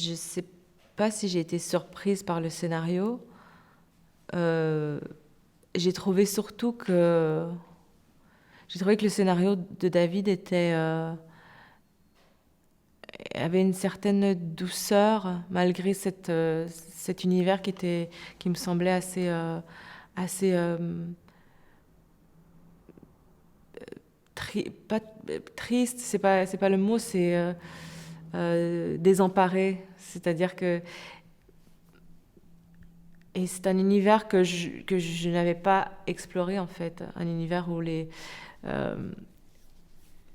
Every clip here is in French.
je sais pas si j'ai été surprise par le scénario. J'ai trouvé surtout que le scénario de David avait une certaine douceur malgré cet univers qui me semblait assez pas triste, c'est pas le mot, c'est désemparé. C'est-à-dire que et c'est un univers que je n'avais pas exploré en fait, un univers où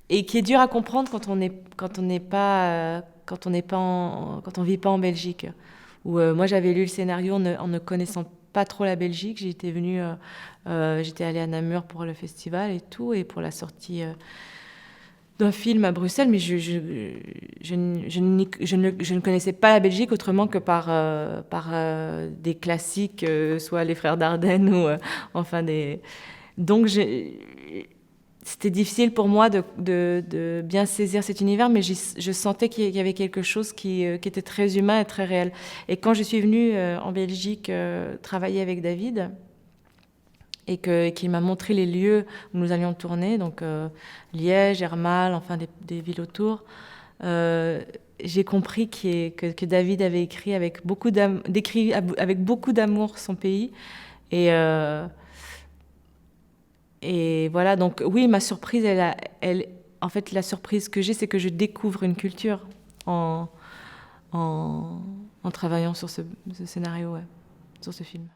et qui est dur à comprendre quand on vit pas en Belgique. Moi j'avais lu le scénario en ne connaissant pas trop la Belgique. J'étais allée à Namur pour le festival et tout, et pour la sortie d'un film à Bruxelles, mais je ne connaissais pas la Belgique autrement que par des classiques, soit les Frères Dardenne ou enfin des. Donc c'était difficile pour moi de bien saisir cet univers, mais je sentais qu'il y avait quelque chose qui était très humain et très réel. Et quand je suis venue en Belgique travailler avec David, et qu'il m'a montré les lieux où nous allions tourner, donc Liège, Hermal, enfin des villes autour, j'ai compris que David avait écrit avec beaucoup d'amour son pays. Et voilà, donc oui, ma surprise, en fait, la surprise que j'ai, c'est que je découvre une culture en travaillant sur ce scénario, ouais, sur ce film.